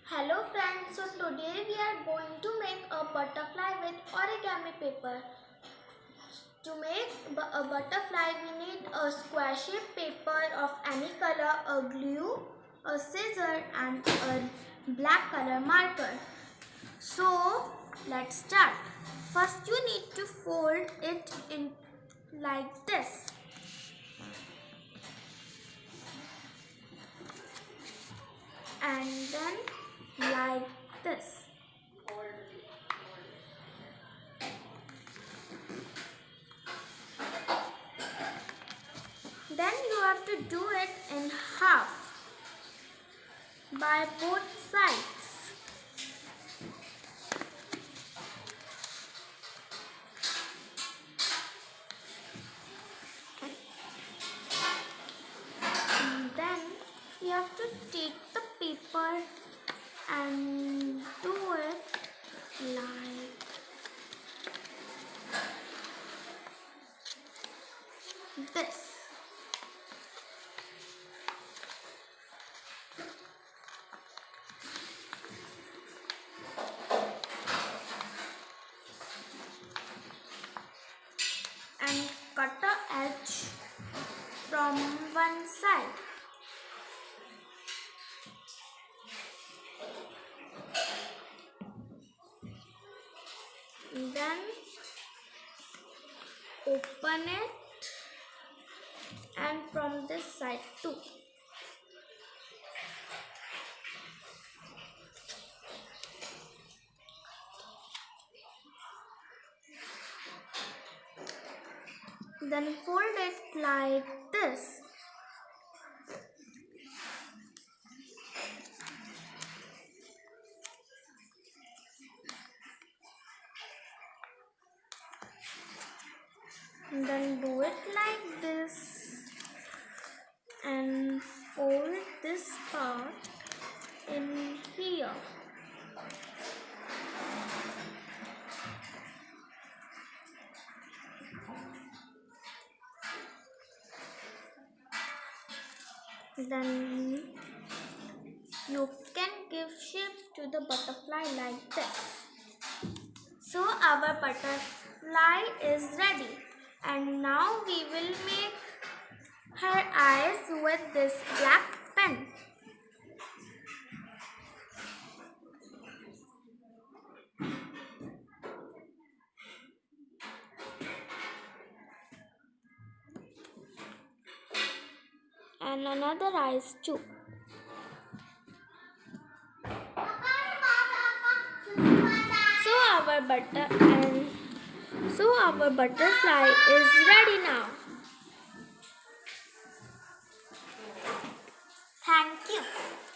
Hello friends, so today we are going to make a butterfly with origami paper. To make a butterfly we need a square shaped paper of any color, a glue, a scissor and a black color marker. So let's start. First you need to fold it in like this. And then like this. Then you have to do it in half by both sides. And then you have to take the paper and do it like this. And cut the edge from one side. Then open it and from this side too. Then fold it like this. Then do it like this and fold this part in here. Then you can give shape to the butterfly like this. So our butterfly is ready, and now we will make her eyes with this black pen. And another eyes too. So our butterfly is ready now.